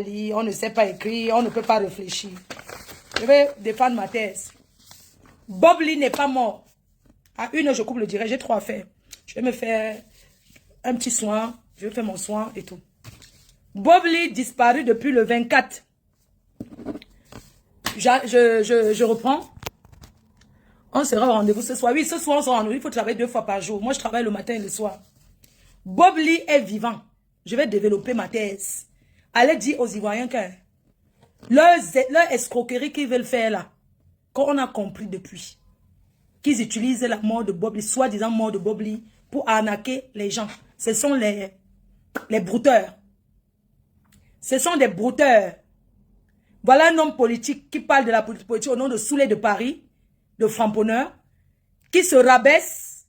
lire, on ne sait pas écrire, on ne peut pas réfléchir. Je vais défendre ma thèse. Bob Lee n'est pas mort. À 1 heure, je coupe le direct, j'ai 3 à faire. Je vais me faire un petit soin, je vais faire mon soin et tout. Bob Lee disparu depuis le 24. Je reprends. On sera au rendez-vous ce soir. Oui, ce soir, on sera au rendez-vous. Il faut travailler 2 fois par jour. Moi, je travaille le matin et le soir. Bob Lee est vivant. Je vais développer ma thèse. Allez dire aux Ivoiriens que leur escroquerie qu'ils veulent faire là, qu'on a compris depuis, qu'ils utilisent la mort de Bob Lee, soi-disant mort de Bob Lee, pour arnaquer les gens. Ce sont les brouteurs. Ce sont des brouteurs. Voilà un homme politique qui parle de la politique au nom de Soulé de Paris, de Framponneur, qui se rabaisse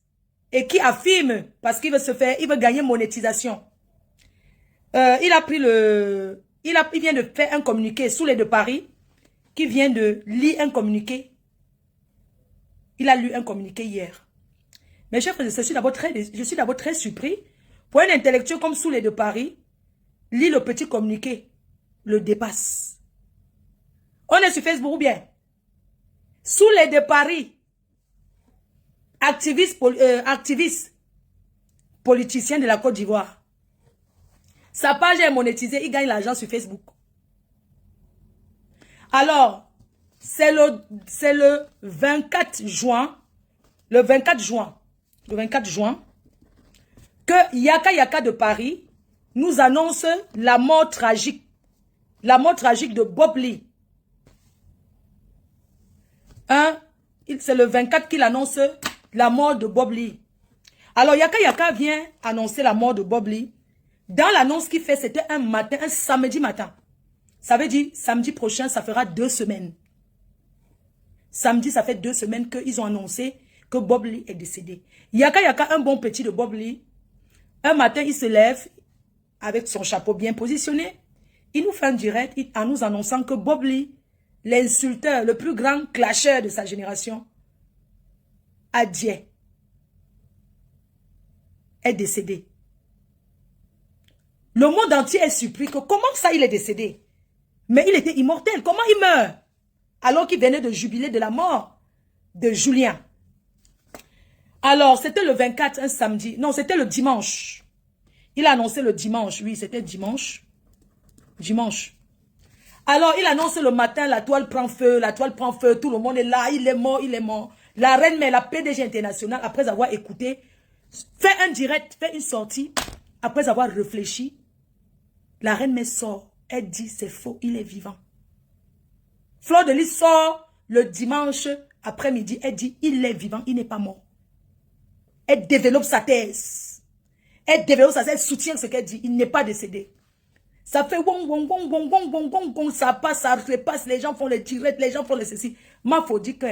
et qui affirme, parce qu'il veut se faire, il veut gagner monétisation. Il vient de faire un communiqué, Soulé de Paris, qui vient de lire un communiqué. Il a lu un communiqué hier. Mes chers frères, je suis d'abord très surpris. Pour un intellectuel comme Soulé de Paris, lire le petit communiqué, le dépasse. On est sur Facebook ou bien? Soulé de Paris, activiste politicien de la Côte d'Ivoire. Sa page est monétisée, il gagne l'argent sur Facebook. Alors, c'est le 24 juin, que Yaka Yaka de Paris nous annonce la mort tragique de Bob Lee. C'est le 24 qu'il annonce la mort de Bob Lee. Alors Yaka Yaka vient annoncer la mort de Bob Lee. Dans l'annonce qu'il fait, c'était un samedi matin. Ça veut dire, samedi prochain, ça fera 2 semaines. Samedi, ça fait 2 semaines qu'ils ont annoncé que Bob Lee est décédé. Yaka Yaka, un bon petit de Bob Lee, un matin, il se lève avec son chapeau bien positionné. Il nous fait un direct en nous annonçant que Bob Lee, l'insulteur, le plus grand clasheur de sa génération, Adjé, est décédé. Le monde entier est surpris que comment ça il est décédé? Mais il était immortel. Comment il meurt? Alors qu'il venait de jubiler de la mort de Julien. Alors, c'était le 24, un samedi. Non, c'était le dimanche. Il a annoncé le dimanche. Oui, c'était dimanche. Dimanche. Alors, il annonce le matin, la toile prend feu, tout le monde est là, il est mort. La reine, mais la PDG internationale, après avoir écouté, fait un direct, fait une sortie, après avoir réfléchi, la reine mère sort, elle dit c'est faux, il est vivant. Fleur de Lys sort le dimanche après-midi, elle dit il est vivant, il n'est pas mort. Elle développe sa thèse. Elle soutient ce qu'elle dit, il n'est pas décédé. Ça fait ça passe, ça repasse, les gens font les directs, les gens font les ceci. Ma faut dire que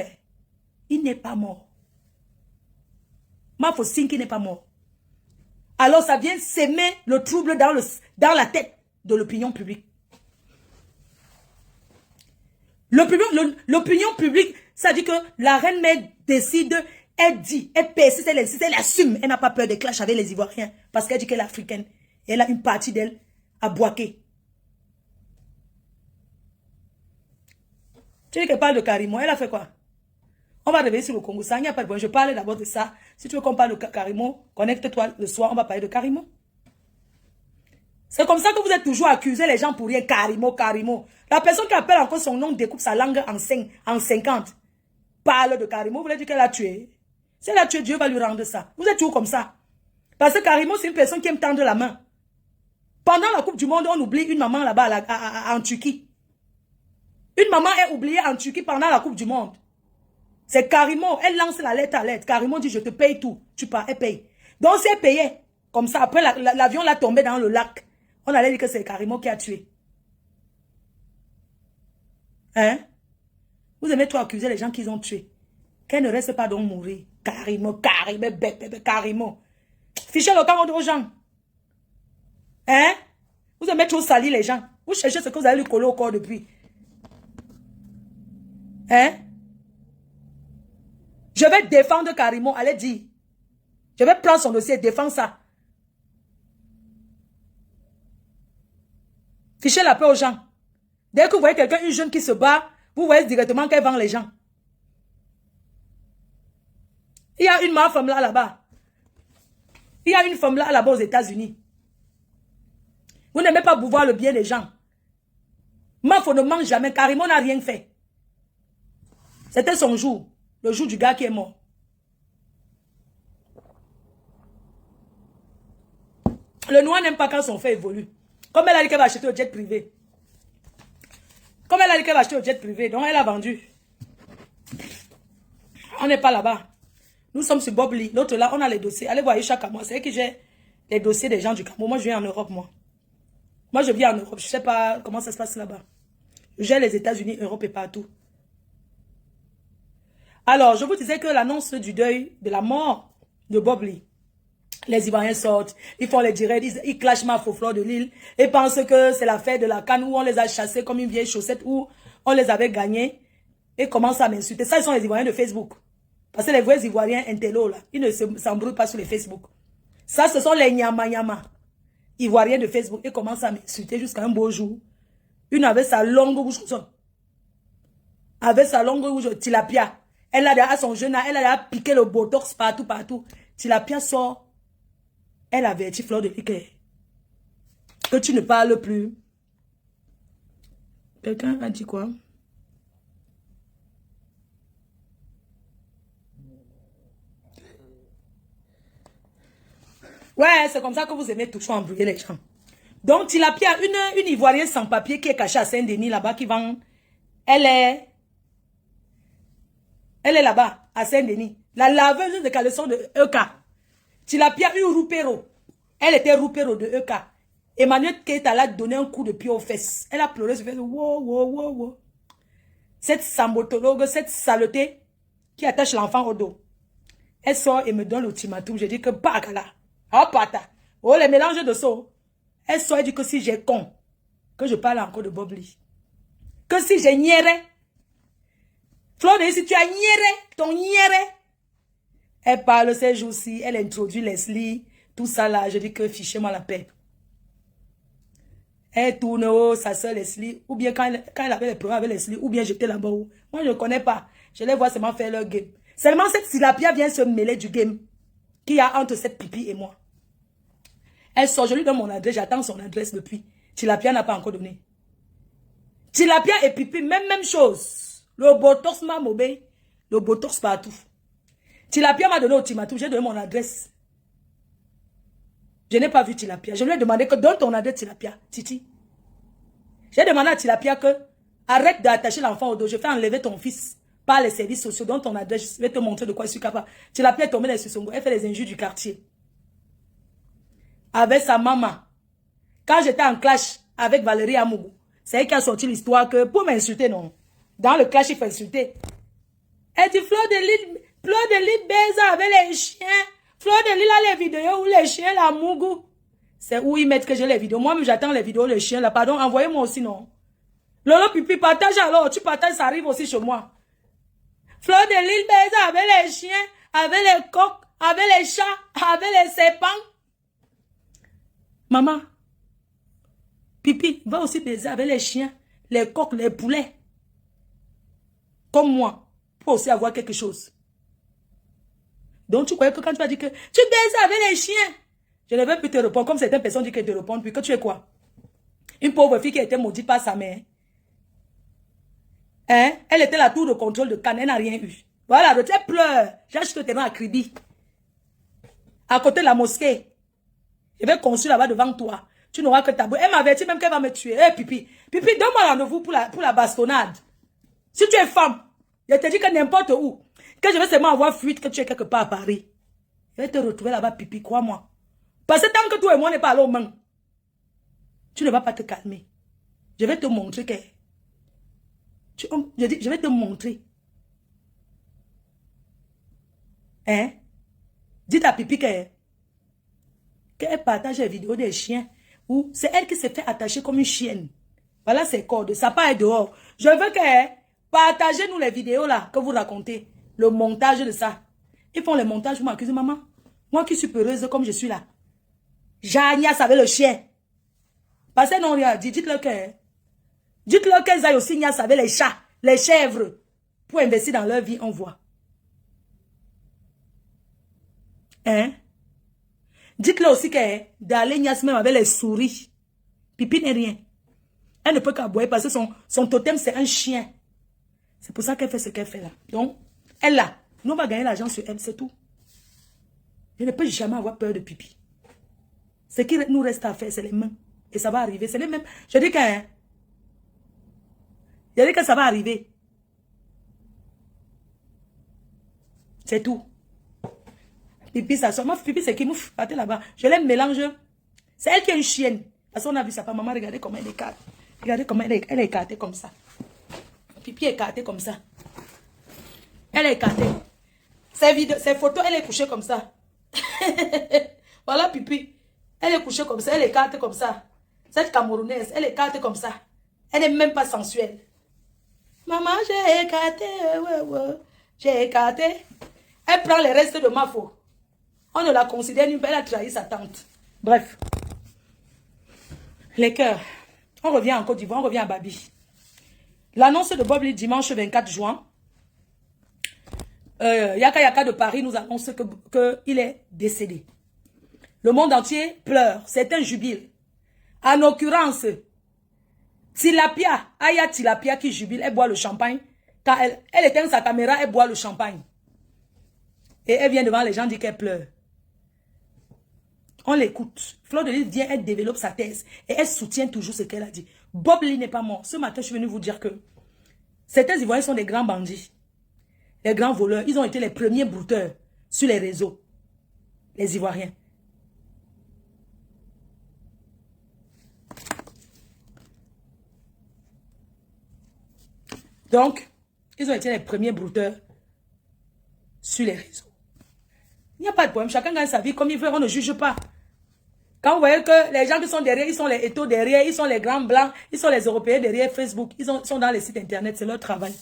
il n'est pas mort. Ma faut signe qu'il n'est pas mort. Alors ça vient s'aimer le trouble dans la tête de l'opinion publique. L'opinion publique, ça dit que la reine mère décide, elle dit, elle persiste, elle assume, elle n'a pas peur de clash avec les Ivoiriens parce qu'elle dit qu'elle est africaine. Et elle a une partie d'elle à Boaké. Tu dis qu'elle parle de Karimo, elle a fait quoi? On va revenir sur le Congo, ça n'y a pas de problème. Je parle d'abord de ça. Si tu veux qu'on parle de Karimo, connecte-toi le soir, on va parler de Karimo. C'est comme ça que vous êtes toujours accusé les gens pour rien. Karimo. La personne qui appelle encore son nom découpe sa langue en 50. Parle de Karimo, vous voulez dire qu'elle a tué. Si elle a tué, Dieu va lui rendre ça. Vous êtes toujours comme ça. Parce que Karimo, c'est une personne qui aime tendre la main. Pendant la Coupe du Monde, on oublie une maman là-bas en Turquie. Une maman est oubliée en Turquie pendant la Coupe du Monde. C'est Karimo, elle lance la lettre à lettre. Karimo dit, je te paye tout. Tu pars, elle paye. Donc, c'est payé. Comme ça, après, l'avion l'a tombé dans le lac. On allait dire que c'est Karimo qui a tué. Hein? Vous aimez trop accuser les gens qu'ils ont tués. Qu'elle ne reste pas donc mourir. Karimo. Fichez le camp aux gens. Hein? Vous aimez trop salir les gens. Vous cherchez ce que vous avez lui coller au corps depuis. Hein? Je vais défendre Karimo, allez dire. Je vais prendre son dossier, défendre ça. Fichez la paix aux gens. Dès que vous voyez quelqu'un, une jeune qui se bat, vous voyez directement qu'elle vend les gens. Il y a une femme là-bas. Il y a une femme là-bas aux États-Unis. Vous n'aimez pas pouvoir le bien des gens. Mafo ne mange jamais, Karimo n'a rien fait. C'était son jour. Le jour du gars qui est mort. Le noir n'aime pas quand son fait évolue. Comme elle a dit qu'elle va acheter au jet privé. Comme elle a dit qu'elle va acheter au jet privé, donc elle a vendu. On n'est pas là-bas. Nous sommes sur Bob Lee. L'autre là, on a les dossiers. Allez voir chaque mois. C'est elle qui gère les dossiers des gens du Cameroun. Moi, je viens en Europe, moi. Moi, je viens en Europe. Je ne sais pas comment ça se passe là-bas. Je gère les États-Unis, Europe et partout. Alors, je vous disais que l'annonce du deuil, de la mort de Bob Lee, les Ivoiriens sortent, ils font les directs, ils clashent ma faux fleur de l'île et pensent que c'est la fête de la canne où on les a chassés comme une vieille chaussette, où on les avait gagnés et commencent à m'insulter. Ça, ils sont les Ivoiriens de Facebook. Parce que les vrais Ivoiriens intello, là, ils ne s'embrouillent pas sur les Facebook. Ça, ce sont les nyama Ivoiriens de Facebook. Ils commencent à m'insulter jusqu'à un beau jour. Une avec sa longue bouche, avec sa longue bouche, tilapia. Elle a à son jeune âge, elle a piqué le botox partout. Tilapia sort. Elle avertit Fleur de Lys que tu ne parles plus. Quelqu'un a dit quoi? Ouais, c'est comme ça que vous aimez toujours embrouiller les gens. Donc, Tilapia, une Ivoirienne sans papier qui est cachée à Saint-Denis là-bas, qui vend. Elle est là-bas, à Saint-Denis. La laveuse de caleçon de EK. Tilapia, une roupero. Elle était roupero de EK. Emmanuel Keita l'a donné un coup de pied aux fesses. Elle a pleuré, se fait wow. Cette sambotologue, cette saleté qui attache l'enfant au dos. Elle sort et me donne l'ultimatum. Je dis que bagala. Oh pata. Oh les mélanges de sauts. Elle sort et dit que si j'ai con, que je parle encore de Bob Lee. Que si j'ai niéré. Fleur de Lys, si tu as niéré, ton niéré. Elle parle ces jours-ci, elle introduit Leslie, tout ça là. Je dis que fichez-moi la paix. Elle tourne, oh, sa soeur Leslie, ou bien quand elle avait les problèmes avec Leslie, ou bien j'étais là-bas. Moi, je ne connais pas. Je les vois seulement faire leur game. Seulement cette tilapia vient se mêler du game qu'il y a entre cette pipi et moi. Elle sort, je lui donne mon adresse, j'attends son adresse depuis. Tilapia n'a pas encore donné. Tilapia et pipi, même chose. Le botox m'a mobé, le botox partout. Tilapia m'a donné ultimatum, j'ai donné mon adresse. Je n'ai pas vu Tilapia. Je lui ai demandé que donne ton adresse Tilapia, Titi. J'ai demandé à Tilapia que arrête d'attacher l'enfant au dos. Je fais enlever ton fils par les services sociaux. Donne ton adresse, je vais te montrer de quoi je suis capable. Tilapia est tombée dans ce songo. Elle fait les injures du quartier. Avec sa maman. Quand j'étais en clash avec Valérie Amougou, c'est elle qui a sorti l'histoire que pour m'insulter, non. Dans le clash, il faut insulter. Elle dit Fleur de Lys baise avec les chiens. Fleur de Lys a les vidéos où les chiens la mougou. C'est où ils mettent que j'ai les vidéos. Moi-même, j'attends les vidéos, les chiens là. Pardon, envoyez-moi aussi, non. Lolo Pipi, partage alors. Tu partages, ça arrive aussi chez moi. Fleur de Lys baise avec les chiens, avec les coqs, avec les chats, avec les serpents. Maman, Pipi va aussi baiser avec les chiens, les coqs, les poulets. Comme moi, pour aussi avoir quelque chose. Donc, tu croyais que quand tu vas dire que tu baises avec les chiens, je ne vais plus te répondre comme certaines personnes disent qu'elles te répondent, puis que tu es quoi? Une pauvre fille qui a été maudite par sa mère. Hein? Elle était la tour de contrôle de Cannes, elle n'a rien eu. Voilà, elle pleure. J'ai acheté le terrain à crédit. À côté de la mosquée. Je vais construire là-bas devant toi. Tu n'auras que ta bouche. Elle m'avertit même qu'elle va me tuer. Hé, Pipi. Pipi, donne-moi rendez-vous pour la bastonnade. Si tu es femme, je te dis que n'importe où, que je vais seulement avoir fuite, que tu es quelque part à Paris. Je vais te retrouver là-bas, Pipi, crois-moi. Parce que tant que toi et moi n'est pas allé aux mains, tu ne vas pas te calmer. Je vais te montrer que... je vais te montrer. Hein? Dites à Pipi qu'elle partage les vidéos des chiens. Ou c'est elle qui s'est fait attacher comme une chienne. Voilà ses cordes. Ça part dehors. Je veux que... Partagez-nous les vidéos là que vous racontez. Le montage de ça. Ils font les montages pour m'accuser, maman. Moi qui suis peureuse comme je suis là. J'agnasse avec le chien. Parce que non, rien dit, dites-leur que... Dites-leur qu'elles aillent au Signas avec les chats, les chèvres, pour investir dans leur vie, on voit. Hein? Dites-leur aussi que d'aller Nias même avec les souris. Pipi n'est rien. Elle ne peut qu'aboyer parce que son totem, c'est un chien. C'est pour ça qu'elle fait ce qu'elle fait là. Donc, elle là, nous on va gagner l'argent sur elle, c'est tout. Je ne peux jamais avoir peur de pipi. Ce qui nous reste à faire, c'est les mains. Et ça va arriver, c'est les mêmes. Je dis que ça va arriver. C'est tout. Pipi, ça sort. Moi, pipi, c'est qui mouf. Partez là-bas. Je l'aime mélange. C'est elle qui est une chienne. Parce qu'on a vu sa pas. Maman, regardez comment elle est écarte. Regardez comment elle est écartée comme ça. Pipi est écartée comme ça. Elle est écartée. Ces photos, elle est couchée comme ça. Voilà, Pipi. Elle est couchée comme ça. Elle est écartée comme ça. Cette Camerounaise, elle est écartée comme ça. Elle n'est même pas sensuelle. Maman, j'ai écarté. Ouais. J'ai écarté. Elle prend les restes de ma faute. On ne la considère nulle part. Elle a trahi sa tante. Bref. Les cœurs. On revient en Côte d'Ivoire. On revient à Babi. L'annonce de Bob Lee dimanche 24 juin. Yaka Yaka de Paris nous annonce qu'il est décédé. Le monde entier pleure. C'est un jubile. En l'occurrence, Tilapia, Aya Tilapia qui jubile, elle boit le champagne. Quand elle éteint sa caméra, elle boit le champagne. Et elle vient devant les gens dire qu'elle pleure. On l'écoute. Fleur de Lys vient, elle développe sa thèse. Et elle soutient toujours ce qu'elle a dit. Bob Lee n'est pas mort. Ce matin, je suis venu vous dire que certains Ivoiriens sont des grands bandits. Les grands voleurs. Ils ont été les premiers brouteurs sur les réseaux. Les Ivoiriens. Donc, ils ont été les premiers brouteurs sur les réseaux. Il n'y a pas de problème. Chacun gagne sa vie comme il veut. On ne juge pas. Quand vous voyez que les gens qui sont derrière, ils sont les étos derrière, ils sont les grands blancs, ils sont les Européens derrière Facebook, ils sont dans les sites internet, c'est leur travail.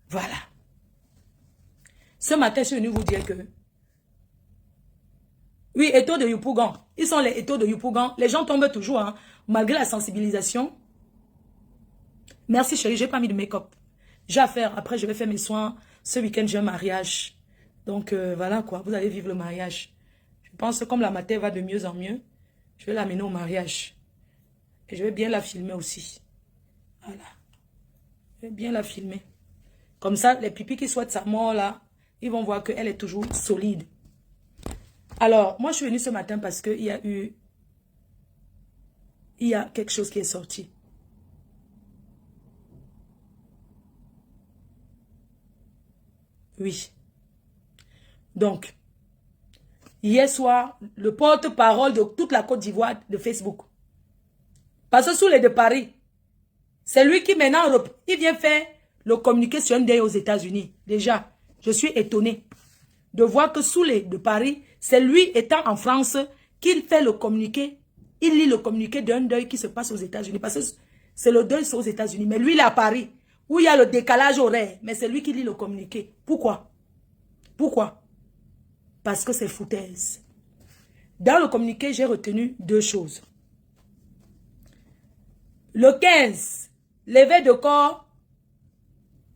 Voilà. Ce matin, je suis venu vous dire que oui, étos de Yopougon. Ils sont les étos de Yopougon. Les gens tombent toujours, hein, malgré la sensibilisation. Merci chérie, j'ai pas mis de make-up. J'ai à faire. Après, je vais faire mes soins. Ce week-end, j'ai un mariage. Donc, voilà quoi. Vous allez vivre le mariage. Je pense que comme la matin va de mieux en mieux, je vais l'amener au mariage. Et je vais bien la filmer aussi. Voilà. Je vais bien la filmer. Comme ça, les pipis qui souhaitent sa mort là, ils vont voir qu'elle est toujours solide. Alors, moi, je suis venue ce matin parce qu'il y a quelque chose qui est sorti. Oui. Donc, hier soir, le porte-parole de toute la Côte d'Ivoire de Facebook. Parce que sous les de Paris, c'est lui qui maintenant, il vient faire le communiqué sur un day aux États-Unis. Déjà, je suis étonné de voir que sous les de Paris, c'est lui étant en France qu'il fait le communiqué. Il lit le communiqué d'un deuil qui se passe aux États-Unis. Parce que c'est le deuil aux États-Unis. Mais lui, il est à Paris, où il y a le décalage horaire. Mais c'est lui qui lit le communiqué. Pourquoi? Pourquoi? Parce que c'est foutaise. Dans le communiqué, j'ai retenu deux choses. Le 15, levée de corps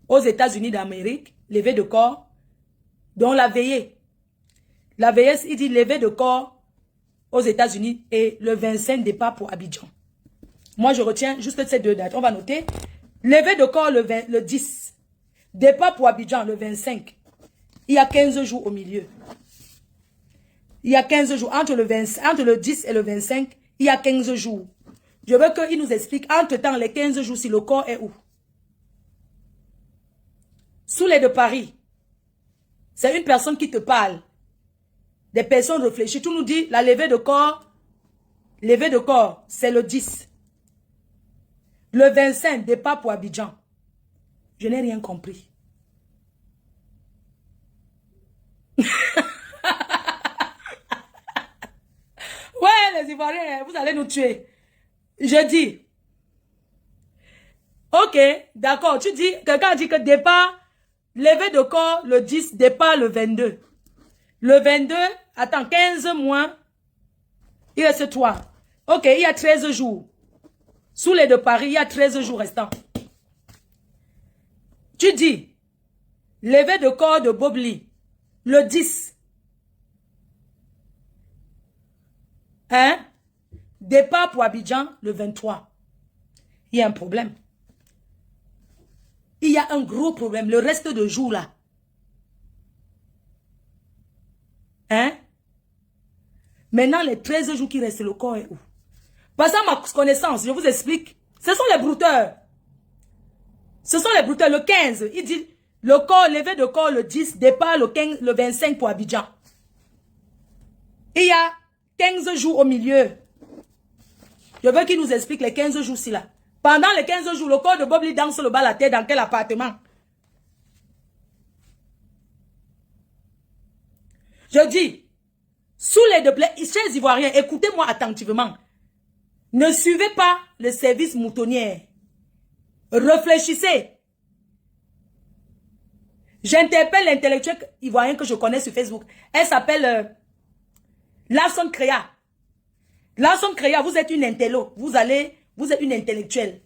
aux États-Unis d'Amérique. Levée de corps. Dont la veillée. La veillée, il dit levée de corps aux États-Unis et le 25 départ pour Abidjan. Moi, je retiens juste ces deux dates. On va noter. Levée de corps le 10. Départ pour Abidjan le 25. Il y a 15 jours au milieu. Il y a 15 jours. Entre le 10 et le 25, il y a 15 jours. Je veux qu'il nous explique entre-temps les 15 jours si le corps est où. Sous les de Paris. C'est une personne qui te parle. Des personnes réfléchies. Tu nous dis la levée de corps, c'est le 10. Le 25, départ pour Abidjan. Je n'ai rien compris. Ouais, les Ivoiriens, vous allez nous tuer. Je dis. Ok, d'accord. Tu dis, quelqu'un dit que départ, levée de corps le 10, départ le 22. Le 22, attends, 15 moins Il reste 3. Ok, il y a 13 jours. Sous les de Paris, il y a 13 jours restants. Tu dis, levée de corps de Bobli, le 10. Hein? Départ pour Abidjan, le 23. Il y a un problème. Il y a un gros problème. Le reste de jours là. Hein? Maintenant, les 13 jours qui restent, le corps est où? Parce à ma connaissance, je vous explique. Ce sont les brouteurs. Ce sont les brouteurs. Le 15, il dit, le corps, levé de corps le 10, départ le 15, le 25 pour Abidjan. Il y a 15 jours au milieu. Je veux qu'il nous explique les 15 jours-ci là. Pendant les 15 jours, le corps de Bobli danse le bas la tête dans quel appartement? Je dis, sous les deux plaies, chers Ivoiriens, écoutez-moi attentivement. Ne suivez pas le service moutonnier. Réfléchissez. J'interpelle l'intellectuel ivoirien que je connais sur Facebook. Elle s'appelle Larson Créa. Larson Créa, vous êtes une intello. Vous êtes une intellectuelle.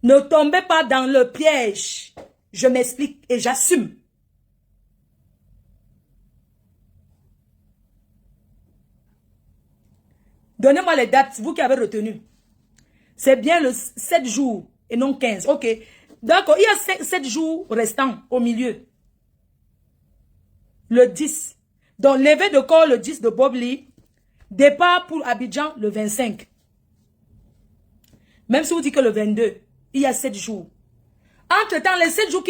Ne tombez pas dans le piège. Je m'explique et j'assume. Donnez-moi les dates, vous qui avez retenu. C'est bien le 7 jours et non 15. Ok. D'accord, il y a 7 jours restants au milieu. Le 10. Donc, levé de corps le 10 de Bobli. Départ pour Abidjan le 25. Même si vous dites que le 22, il y a 7 jours. Entre-temps, les 7 jours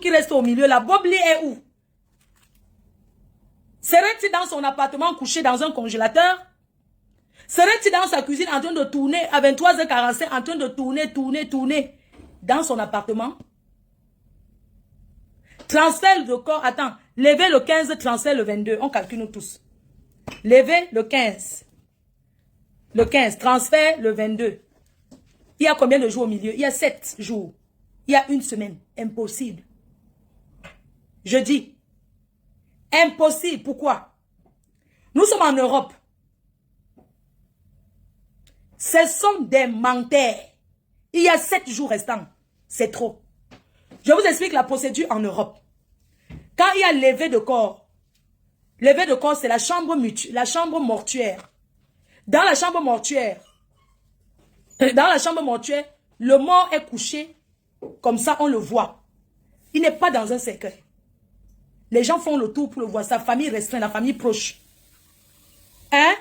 qui restent au milieu, la Bobli est où? Serait-il dans son appartement couché dans un congélateur? Serait-il dans sa cuisine en train de tourner à 23h45, en train de tourner dans son appartement? Transfert de corps, attends, lever le 15, transfert le 22, on calcule nous tous. Lever le 15. Le 15, transfert le 22. Il y a combien de jours au milieu? Il y a 7 jours. Il y a une semaine. Impossible. Je dis, impossible. Pourquoi? Nous sommes en Europe. Ce sont des menteurs. Il y a 7 jours restants. C'est trop. Je vous explique la procédure en Europe. Quand il y a levé de corps, c'est la chambre mortuaire. Dans la chambre mortuaire, le mort est couché. Comme ça, on le voit. Il n'est pas dans un cercueil. Les gens font le tour pour le voir. Sa famille restreinte, la famille proche. Hein?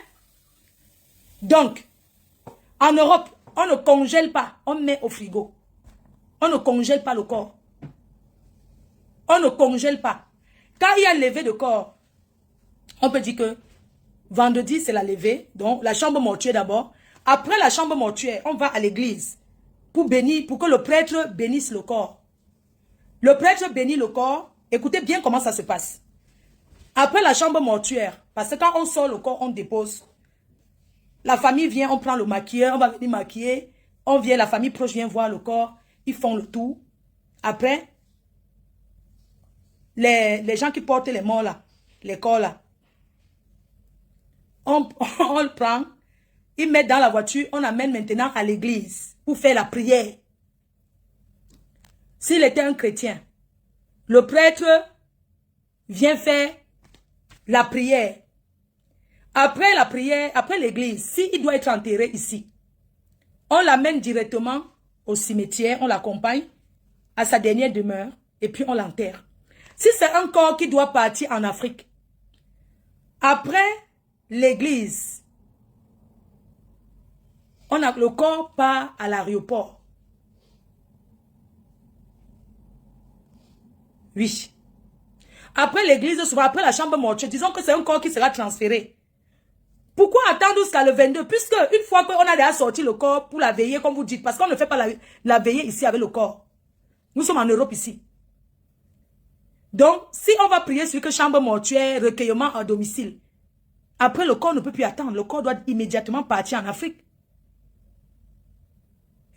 Donc, en Europe, on ne congèle pas. On met au frigo. On ne congèle pas le corps. On ne congèle pas. Quand il y a levé de corps, on peut dire que vendredi, c'est la levée. Donc, la chambre mortuaire d'abord. Après la chambre mortuaire, on va à l'église pour bénir, pour que le prêtre bénisse le corps. Le prêtre bénit le corps. Écoutez bien comment ça se passe. Après la chambre mortuaire, parce que quand on sort le corps, on dépose. La famille vient, on prend le maquilleur, on va venir maquiller. On vient, la famille proche vient voir le corps. Ils font le tour. Après, les gens qui portent les morts là, les corps là, on le prend, ils mettent dans la voiture, on amène maintenant à l'église pour faire la prière. S'il était un chrétien, le prêtre vient faire la prière. Après la prière, après l'église, s'il doit être enterré ici, on l'amène directement au cimetière, on l'accompagne à sa dernière demeure et puis on l'enterre. Si c'est un corps qui doit partir en Afrique, après l'église, le corps part à l'aéroport. Oui. Après l'église, souvent après la chambre mortuaire, disons que c'est un corps qui sera transféré. Pourquoi attendre jusqu'à le 22? Puisque une fois qu'on a déjà sorti le corps pour la veiller, comme vous dites, parce qu'on ne fait pas la veillée ici avec le corps. Nous sommes en Europe ici. Donc, si on va prier sur que chambre mortuaire, recueillement à domicile, après le corps ne peut plus attendre. Le corps doit immédiatement partir en Afrique.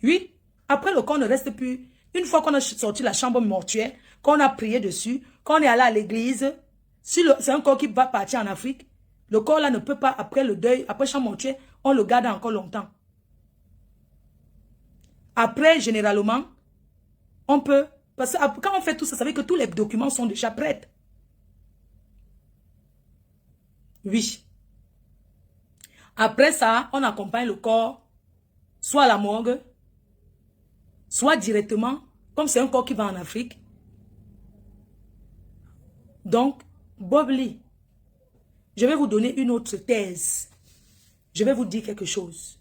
Oui. Après le corps ne reste plus. Une fois qu'on a sorti la chambre mortuaire, qu'on a prié dessus, qu'on est allé à l'église, si c'est un corps qui va partir en Afrique, Le corps là ne peut pas, après le deuil, après chaque mortuaire, on le garde encore longtemps. Après, généralement, on peut, parce que quand on fait tout ça, ça veut dire que tous les documents sont déjà prêts. Oui. Après ça, on accompagne le corps, soit à la morgue, soit directement, comme c'est un corps qui va en Afrique. Donc, Bob Lee, je vais vous donner une autre thèse. Je vais vous dire quelque chose.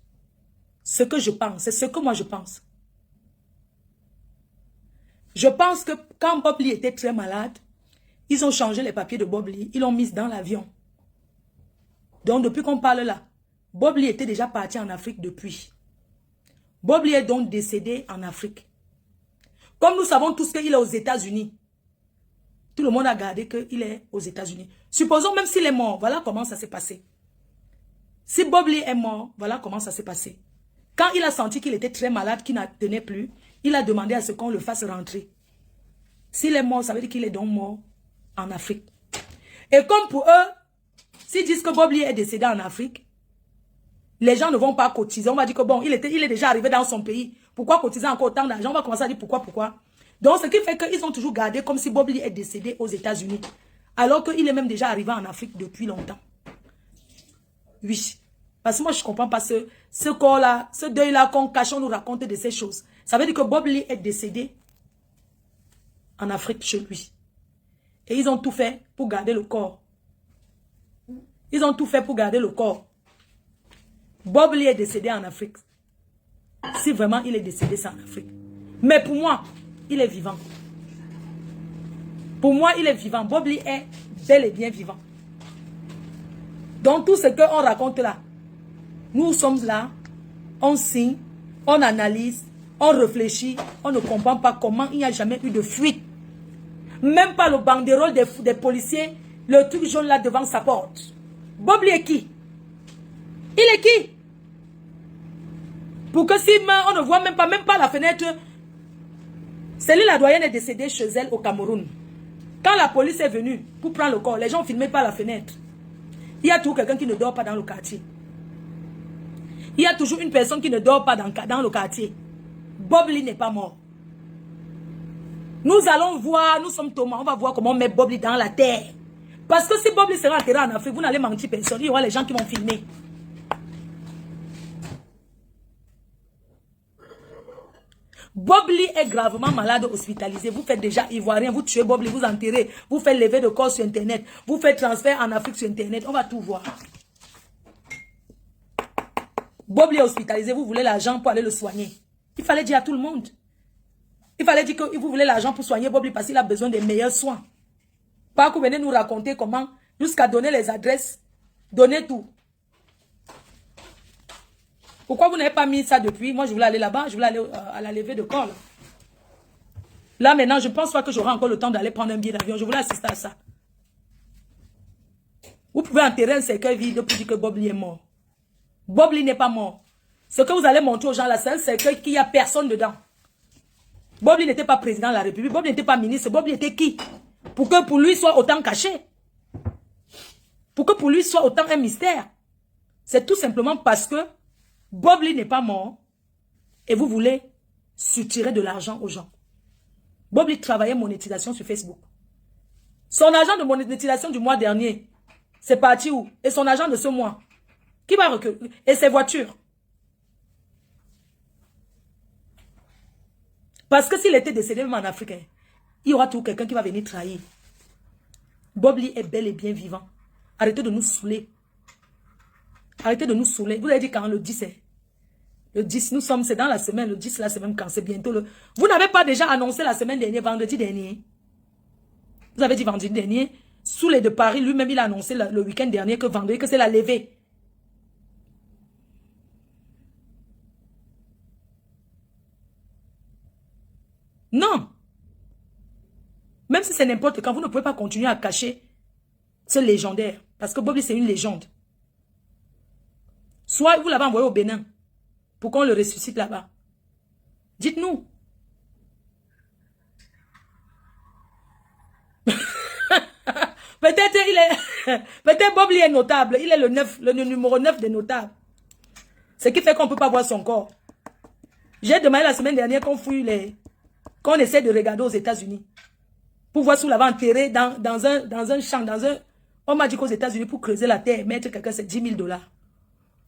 Ce que je pense, c'est ce que moi je pense. Je pense que quand Bob Lee était très malade, ils ont changé les papiers de Bob Lee, ils l'ont mis dans l'avion. Donc, depuis qu'on parle là, Bob Lee était déjà parti en Afrique depuis. Bob Lee est donc décédé en Afrique. Comme nous savons tous qu'il est aux États-Unis. Tout le monde a gardé qu'il est aux États-Unis. Supposons même s'il est mort, voilà comment ça s'est passé. Si Bob Lee est mort, voilà comment ça s'est passé. Quand il a senti qu'il était très malade, qu'il n'en tenait plus, il a demandé à ce qu'on le fasse rentrer. S'il est mort, ça veut dire qu'il est donc mort en Afrique. Et comme pour eux, s'ils disent que Bob Lee est décédé en Afrique, les gens ne vont pas cotiser. On va dire que bon, il est déjà arrivé dans son pays. Pourquoi cotiser encore autant d'argent? On va commencer à dire pourquoi. Donc, ce qui fait qu'ils ont toujours gardé comme si Bob Lee est décédé aux États-Unis. Alors qu'il est même déjà arrivé en Afrique depuis longtemps. Oui. Parce que moi, je ne comprends pas ce corps-là, ce deuil-là qu'on cache, on nous raconte de ces choses. Ça veut dire que Bob Lee est décédé en Afrique chez lui. Et ils ont tout fait pour garder le corps. Ils ont tout fait pour garder le corps. Bob Lee est décédé en Afrique. Si vraiment il est décédé, c'est en Afrique. Mais pour moi, il est vivant. Pour moi, il est vivant. Bob Lee est bel et bien vivant. Donc, tout ce qu'on raconte là, nous sommes là, on signe, on analyse, on réfléchit, on ne comprend pas comment il n'y a jamais eu de fuite. Même pas le banderole des policiers, le truc jaune là devant sa porte. Bob Lee est qui? Il est qui? Pour que s'il meurt, on ne voit même pas la fenêtre. Céline la doyenne est décédée chez elle au Cameroun. Quand la police est venue pour prendre le corps, les gens ne filmaient pas la fenêtre. Il y a toujours quelqu'un qui ne dort pas dans le quartier. Il y a toujours une personne qui ne dort pas dans le quartier. Bob Lee n'est pas mort. Nous allons voir, nous sommes Thomas, on va voir comment on met Bob Lee dans la terre. Parce que si Bob Lee sera enterré en Afrique, vous n'allez mentir personne. Il y aura les gens qui vont filmer. Bob Lee est gravement malade, hospitalisé. Vous faites déjà ivoirien, vous tuez Bob Lee, vous enterrez, vous faites lever de corps sur Internet, vous faites transfert en Afrique sur Internet. On va tout voir. Bob Lee est hospitalisé, vous voulez l'argent pour aller le soigner. Il fallait dire à tout le monde. Il fallait dire que vous voulez l'argent pour soigner Bob Lee parce qu'il a besoin des meilleurs soins. Pas que vous venez nous raconter comment, jusqu'à donner les adresses, donner tout. Pourquoi vous n'avez pas mis ça depuis? Moi, je voulais aller là-bas, je voulais aller à la levée de corps. Là, maintenant, je ne pense pas que j'aurai encore le temps d'aller prendre un billet d'avion. Je voulais assister à ça. Vous pouvez enterrer un cercueil vide pour dire que Bob Lee est mort. Bob Lee n'est pas mort. Ce que vous allez montrer aux gens là, c'est un cercueil qu'il n'y a personne dedans. Bob Lee n'était pas président de la République. Bob Lee n'était pas ministre. Bob Lee était qui? Pour que pour lui soit autant caché. Pour que pour lui soit autant un mystère. C'est tout simplement parce que Bob Lee n'est pas mort et vous voulez soutirer de l'argent aux gens. Bob Lee travaillait monétisation sur Facebook. Son agent de monétisation du mois dernier, c'est parti où? Et son agent de ce mois, qui va reculer? Et ses voitures. Parce que s'il était décédé même en Afrique, il y aura toujours quelqu'un qui va venir trahir. Bob Lee est bel et bien vivant. Arrêtez de nous saouler. Arrêtez de nous saouler. Vous avez dit quand le 10 est. Le 10, nous sommes, c'est dans la semaine. Le 10, là, c'est même quand c'est bientôt le... Vous n'avez pas déjà annoncé la semaine dernière, vendredi dernier. Vous avez dit vendredi dernier. Soulé de Paris, lui-même, il a annoncé le week-end dernier que vendredi, que c'est la levée. Non. Même si c'est n'importe quand, vous ne pouvez pas continuer à cacher ce légendaire. Parce que Bob Lee, c'est une légende. Soit vous l'avez envoyé au Bénin pour qu'on le ressuscite là-bas. Dites-nous. Peut-être il est... Peut-être Bobli est notable. Il est le numéro 9 des notables. Ce qui fait qu'on ne peut pas voir son corps. J'ai demandé la semaine dernière qu'on fouille les... Qu'on essaie de regarder aux États-Unis. Pour voir si on l'avait enterré dans un champ, On m'a dit qu'aux États-Unis, pour creuser la terre, mettre quelqu'un, c'est 10 000 $.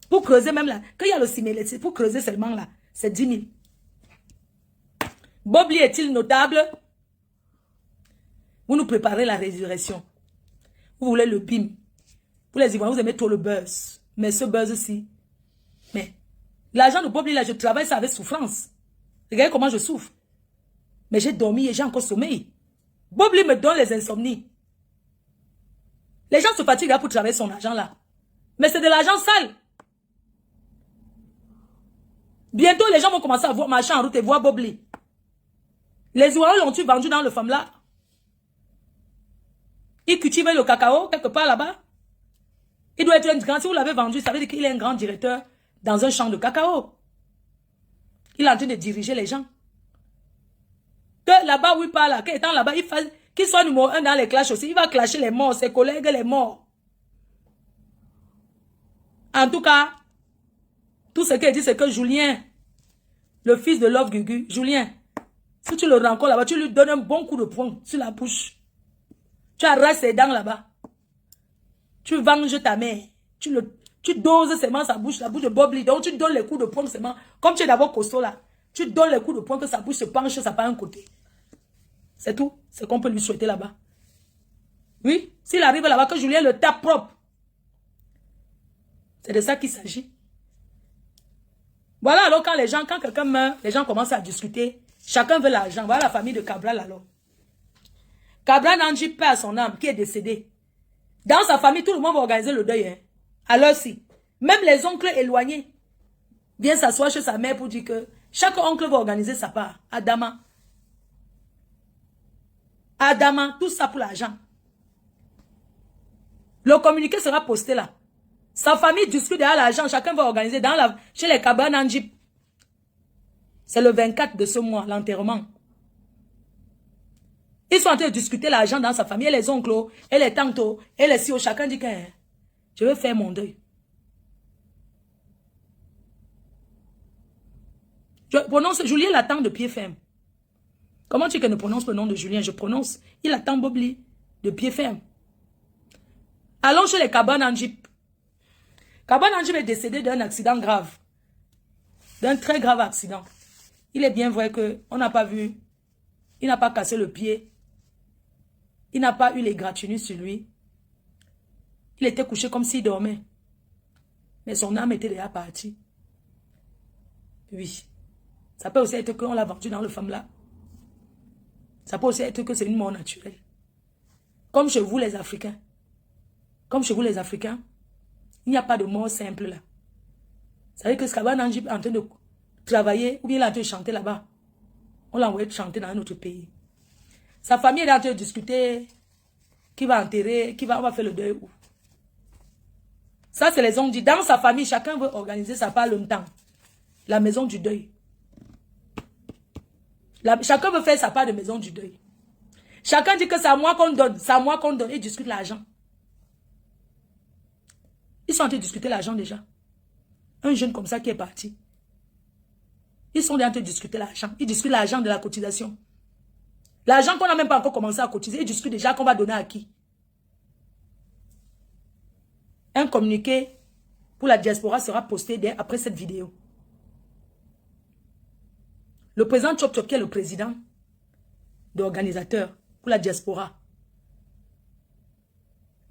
Pour creuser même là, quand il y a le cimetière, pour creuser seulement là, c'est 10 000. Bobli est-il notable? Vous nous préparez la résurrection. Vous voulez le bim. Pour les Ivoiriens, vous aimez trop le buzz. Mais ce buzz-ci, mais l'argent de Bobli, là, je travaille ça avec souffrance. Regardez comment je souffre. Mais j'ai dormi et j'ai encore sommeil. Bobli me donne les insomnies. Les gens se fatiguent là pour travailler son argent là. Mais c'est de l'argent sale. Bientôt, les gens vont commencer à voir marcher en route et voir Bobli. Les Ivoiriens l'ont-ils vendu dans le femme là? Il cultive le cacao quelque part là-bas. Il doit être un grand... Si vous l'avez vendu, ça veut dire qu'il est un grand directeur dans un champ de cacao. Il est en train de diriger les gens. Que là-bas où il parle, là, qu'étant là-bas, qu'il soit numéro 1 dans les clashs aussi. Il va clasher les morts, ses collègues les morts. En tout cas, tout ce qu'il dit, c'est que Julien, le fils de Love Gugu, Julien, si tu le rencontres là-bas, tu lui donnes un bon coup de poing sur la bouche. Tu arraches ses dents là-bas. Tu venges ta mère. Tu doses seulement sa bouche, la bouche de Bobli. Donc tu donnes les coups de poing seulement. Comme tu es d'abord costaud là. Tu donnes les coups de poing que sa bouche se penche, ça part un côté. C'est tout. C'est qu'on peut lui souhaiter là-bas. Oui. S'il arrive là-bas, que Julien le tape propre. C'est de ça qu'il s'agit. Voilà alors quand quelqu'un meurt, les gens commencent à discuter. Chacun veut l'argent. Voilà la famille de Cabral alors. Cabral Nandji perd son âme qui est décédé. Dans sa famille, tout le monde va organiser le deuil. Hein. Alors si, même les oncles éloignés viennent s'asseoir chez sa mère pour dire que chaque oncle va organiser sa part. Adama, tout ça pour l'argent. Le communiqué sera posté là. Sa famille discute derrière l'argent, chacun va organiser chez les Cabral Nandji. C'est le 24 de ce mois, l'enterrement. Ils sont en train de discuter l'argent dans sa famille, et les oncles, et les tantes, et les sios. Chacun dit que je veux faire mon deuil. Je prononce, Julien l'attend de pied ferme. Comment tu ne prononces le nom de Julien? Je prononce. Il attend Bobli de pied ferme. Allons chez les Cabral Nandji. Cabral Nandji est décédé d'un accident grave. D'un très grave accident. Il est bien vrai qu'on n'a pas vu. Il n'a pas cassé le pied. Il n'a pas eu les gratignures sur lui. Il était couché comme s'il dormait. Mais son âme était déjà partie. Oui. Ça peut aussi être qu'on l'a vendu dans le femme là. Ça peut aussi être que c'est une mort naturelle. Comme chez vous les Africains. Comme chez vous les Africains, il n'y a pas de mort simple là. Vous savez que ce Cabral Nandji est en train de travailler ou bien il est en train de chanter là-bas. On l'a envoyé chanter dans un autre pays. Sa famille est en train de discuter qui va enterrer, on va faire le deuil où. Ça, c'est les hommes dit. Dans sa famille, chacun veut organiser sa part longtemps. La maison du deuil. Chacun veut faire sa part de maison du deuil. Chacun dit que c'est à moi qu'on donne. C'est à moi qu'on donne. Ils discutent l'argent. Ils sont en train de discuter l'argent déjà. Un jeune comme ça qui est parti. Ils sont en train de discuter l'argent. Ils discutent l'argent de la cotisation. L'argent qu'on n'a même pas encore commencé à cotiser, ils discutent déjà qu'on va donner à qui. Un communiqué pour la diaspora sera posté après cette vidéo. Le président Chop Chop, qui est le président d'organisateur pour la diaspora.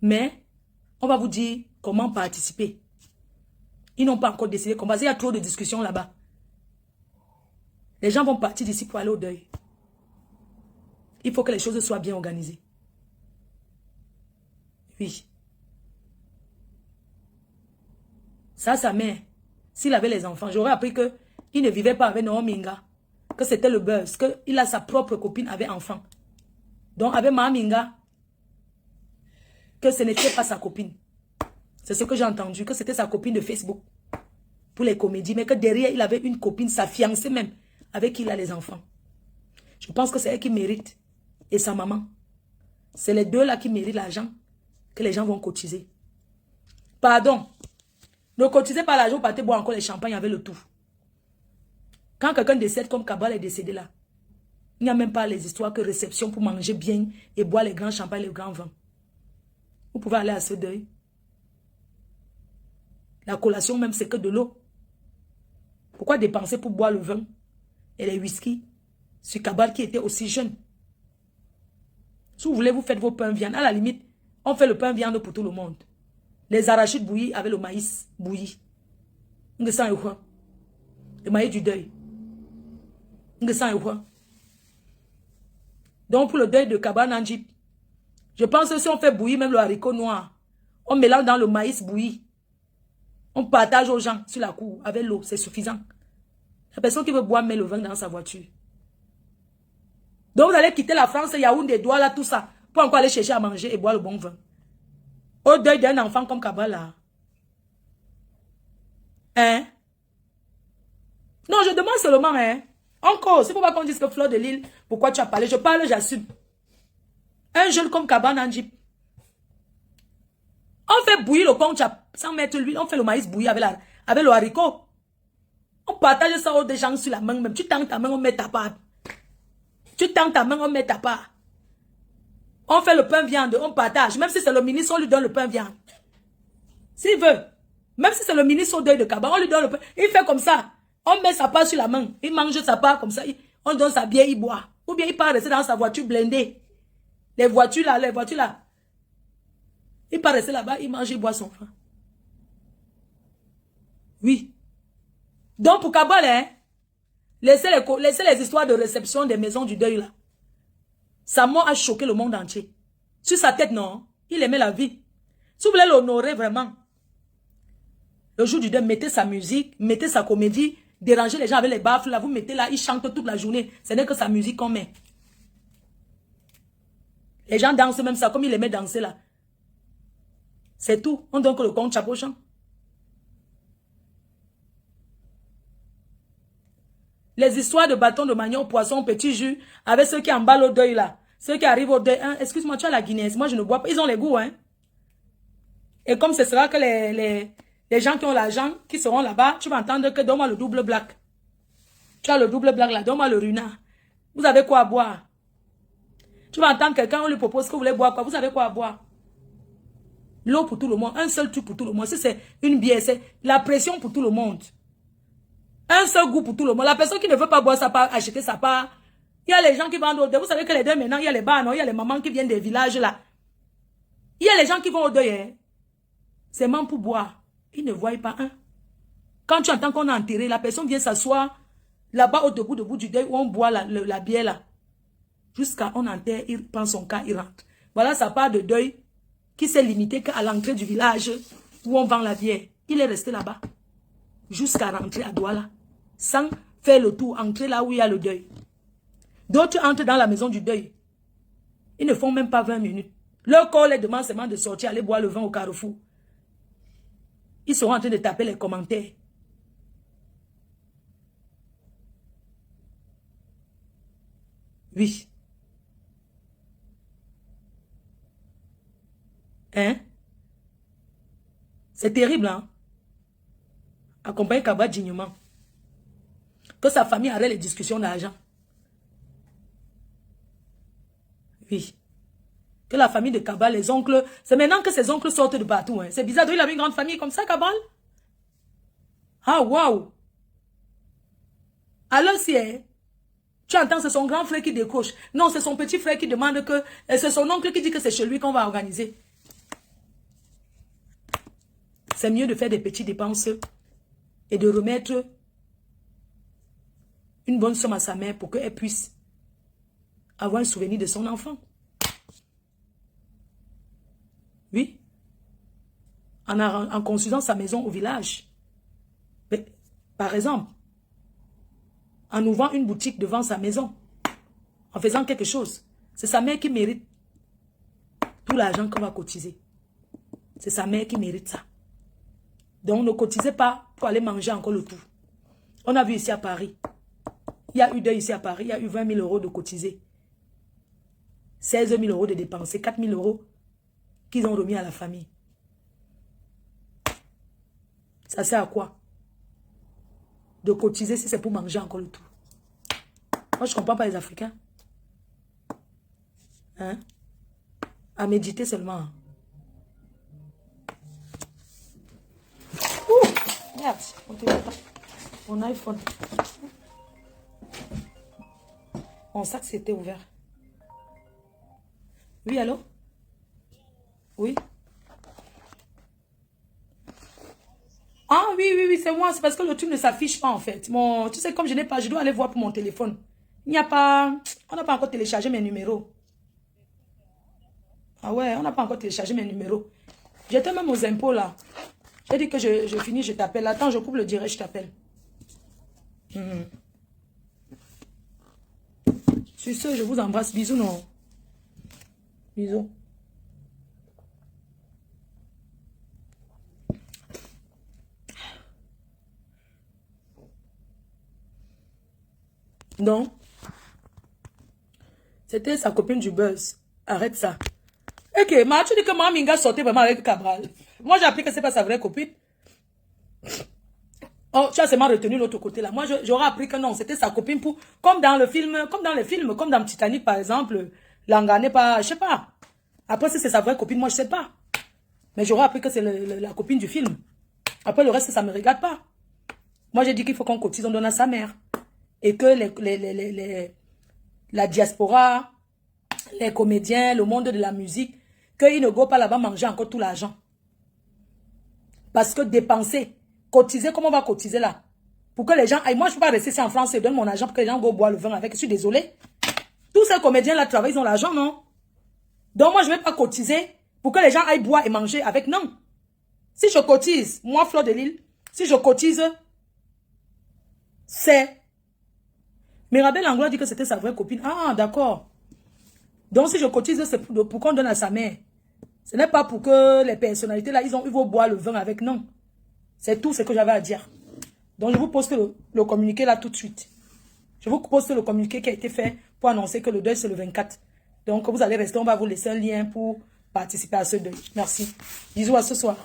Mais, on va vous dire comment participer. Ils n'ont pas encore décidé comment. Il y a trop de discussions là-bas. Les gens vont partir d'ici pour aller au deuil. Il faut que les choses soient bien organisées. Oui. Ça, sa mère, s'il avait les enfants, j'aurais appris qu'il ne vivait pas avec Nominga. Que c'était le buzz. Qu'il a sa propre copine avec enfant. Donc, avec Maminga, que ce n'était pas sa copine. C'est ce que j'ai entendu. Que c'était sa copine de Facebook. Pour les comédies. Mais que derrière, il avait une copine, sa fiancée même, avec qui il a les enfants. Je pense que c'est elle qui mérite. Et sa maman. C'est les deux là qui méritent l'argent. que les gens vont cotiser. Pardon. Ne cotisez pas l'argent, partez boire encore les champagnes avec le tout. Quand quelqu'un décède comme Kabal est décédé là, il n'y a même pas les histoires que réception pour manger bien et boire les grands champagnes, les grands vins. Vous pouvez aller à ce deuil. La collation même, c'est que de l'eau. Pourquoi dépenser pour boire le vin et les whisky sur Kabal qui était aussi jeune? Si vous voulez, vous faites vos pains viande. À la limite, on fait le pain viande pour tout le monde. Les arachides bouillis avec le maïs bouilli. Le maïs du deuil. Donc pour le deuil de Kabal Nanjip, je pense que si on fait bouillir même le haricot noir, on mélange dans le maïs bouilli, on partage aux gens sur la cour avec l'eau, c'est suffisant. La personne qui veut boire met le vin dans sa voiture. Donc vous allez quitter la France, Yaoundé, Douala, tout ça, pour encore aller chercher à manger et boire le bon vin. Au deuil d'un enfant comme Kabal là. Hein? Non, je demande seulement, hein? Encore, c'est pourquoi qu'on dise que Fleur de Lille, pourquoi tu as parlé? Je parle, j'assume. Un jeune comme Kabal Nanjip. On fait bouillir le con sans mettre l'huile, on fait le maïs bouillir avec le haricot. On partage ça aux gens sur la main même. Tu tends ta main, on met ta part. Tu tends ta main, on met ta part. On fait le pain viande, on partage. Même si c'est le ministre, on lui donne le pain viande. S'il veut. Même si c'est le ministre au deuil de Kabal, on lui donne le pain. Il fait comme ça. On met sa part sur la main. Il mange sa part comme ça. On donne sa bière, il boit. Ou bien il part rester dans sa voiture blindée. Les voitures là. Il part rester là-bas, il mange, il boit son pain. Oui. Donc pour Kabal, hein, laissez les histoires de réception des maisons du deuil là. Sa mort a choqué le monde entier. Sur sa tête, non. Il aimait la vie. Si vous voulez l'honorer vraiment, le jour du deuil, mettez sa musique, mettez sa comédie, dérangez les gens avec les baffles, là, vous mettez là, il chante toute la journée. Ce n'est que sa musique qu'on met. Les gens dansent même ça, comme il aimait danser là. C'est tout. On donne que le compte chapeau chant. Les histoires de bâtons de manioc, poisson, petit jus, avec ceux qui emballent au deuil là. Ceux qui arrivent au deuil. Hein, excuse-moi, tu as la Guinness. Moi, je ne bois pas. Ils ont les goûts, hein. Et comme ce sera que les gens qui ont l'argent, qui seront là-bas, tu vas entendre que donne-moi le double black. Tu as le double black là, donne-moi le runa. Vous avez quoi à boire? Tu vas entendre quelqu'un, on lui propose que vous voulez boire quoi? Vous avez quoi à boire? L'eau pour tout le monde. Un seul truc pour tout le monde. Si c'est une bière, c'est la pression pour tout le monde. Un seul goût pour tout le monde. La personne qui ne veut pas boire sa part, acheter sa part. Il y a les gens qui vendent au deuil. Vous savez que les deux maintenant, il y a les bars, non? Il y a les mamans qui viennent des villages là. Il y a les gens qui vont au deuil. Hein? C'est même pour boire. Ils ne voient pas un. Quand tu entends qu'on a enterré, la personne vient s'asseoir là-bas au debout du deuil où on boit la bière là. Jusqu'à on enterre, il prend son cas, il rentre. Voilà sa part de deuil qui s'est limitée qu'à l'entrée du village où on vend la bière. Il est resté là-bas. Jusqu'à rentrer à Douala. Sans faire le tour, entrer là où il y a le deuil. D'autres entrent dans la maison du deuil. Ils ne font même pas 20 minutes. Leur corps les demande seulement de sortir, aller boire le vin au carrefour. Ils seront en train de taper les commentaires. Oui. Hein? C'est terrible, hein? Accompagner Kabal dignement. Que sa famille arrête les discussions d'argent. Oui. Que la famille de Kabal, les oncles... C'est maintenant que ses oncles sortent de partout. Hein. C'est bizarre, il avait une grande famille comme ça, Kabal. Ah, waouh. Alors si... tu entends, c'est son grand frère qui décroche. Non, c'est son petit frère qui demande que... c'est son oncle qui dit que c'est chez lui qu'on va organiser. C'est mieux de faire des petites dépenses et de remettre une bonne somme à sa mère pour qu'elle puisse avoir un souvenir de son enfant. Oui. En construisant sa maison au village. Mais, par exemple, en ouvrant une boutique devant sa maison, en faisant quelque chose, c'est sa mère qui mérite tout l'argent qu'on va cotiser. C'est sa mère qui mérite ça. Donc, ne cotisez pas pour aller manger encore le tout. On a vu ici à Paris. Il y a eu deuil ici à Paris. Il y a eu 20 000 € de cotisés. 16 000 € de dépensés. 4 000 € qu'ils ont remis à la famille. Ça sert à quoi? De cotiser si c'est pour manger encore le tout. Moi, je ne comprends pas les Africains. Hein? À méditer seulement. Ouh! Merde, mon iPhone. Mon sac s'était ouvert. Oui, allô? Oui? Ah oui, c'est moi. C'est parce que le truc ne s'affiche pas en fait. Tu sais, comme je n'ai pas, je dois aller voir pour mon téléphone. Il n'y a pas... On n'a pas encore téléchargé mes numéros. Ah ouais, on n'a pas encore téléchargé mes numéros. J'étais même aux impôts là. J'ai dit que je finis, je t'appelle. Attends, je coupe le direct, je t'appelle. Sur ce, je vous embrasse. Bisous, non? Bisous. Non. C'était sa copine du buzz. Arrête ça. Ok, mais tu dis que Maminga sortait vraiment avec Cabral. Moi, j'ai appris que c'est pas sa vraie copine. Oh, tu as seulement retenu l'autre côté là. Moi, j'aurais appris que non, c'était sa copine pour... Comme dans le film, comme dans Titanic par exemple, Langa n'est pas... Je sais pas. Après, si c'est sa vraie copine, moi, je sais pas. Mais j'aurais appris que c'est la copine du film. Après, le reste, ça me regarde pas. Moi, j'ai dit qu'il faut qu'on cotise, on donne à sa mère. Et que la diaspora, les comédiens, le monde de la musique, qu'ils ne go pas là-bas manger encore tout l'argent. Parce que dépenser, cotiser, comment on va cotiser là? Pour que les gens aillent. Moi, je ne peux pas rester ici en France et donner mon argent pour que les gens go boire le vin avec. Je suis désolée. Tous ces comédiens là travaillent, ils ont l'argent, non? Donc moi, je ne vais pas cotiser pour que les gens aillent boire et manger avec. Non. Si je cotise, moi, Fleur de Lille, si je cotise, c'est... Mirabel Angola dit que c'était sa vraie copine. Ah, d'accord. Donc, si je cotise, c'est pour qu'on donne à sa mère. Ce n'est pas pour que les personnalités, là, ils vont boire le vin avec. Non. C'est tout ce que j'avais à dire. Donc, je vous poste le communiqué là tout de suite. Je vous poste le communiqué qui a été fait pour annoncer que le deuil, c'est le 24. Donc, vous allez rester, on va vous laisser un lien pour participer à ce deuil. Merci. Bisous à ce soir.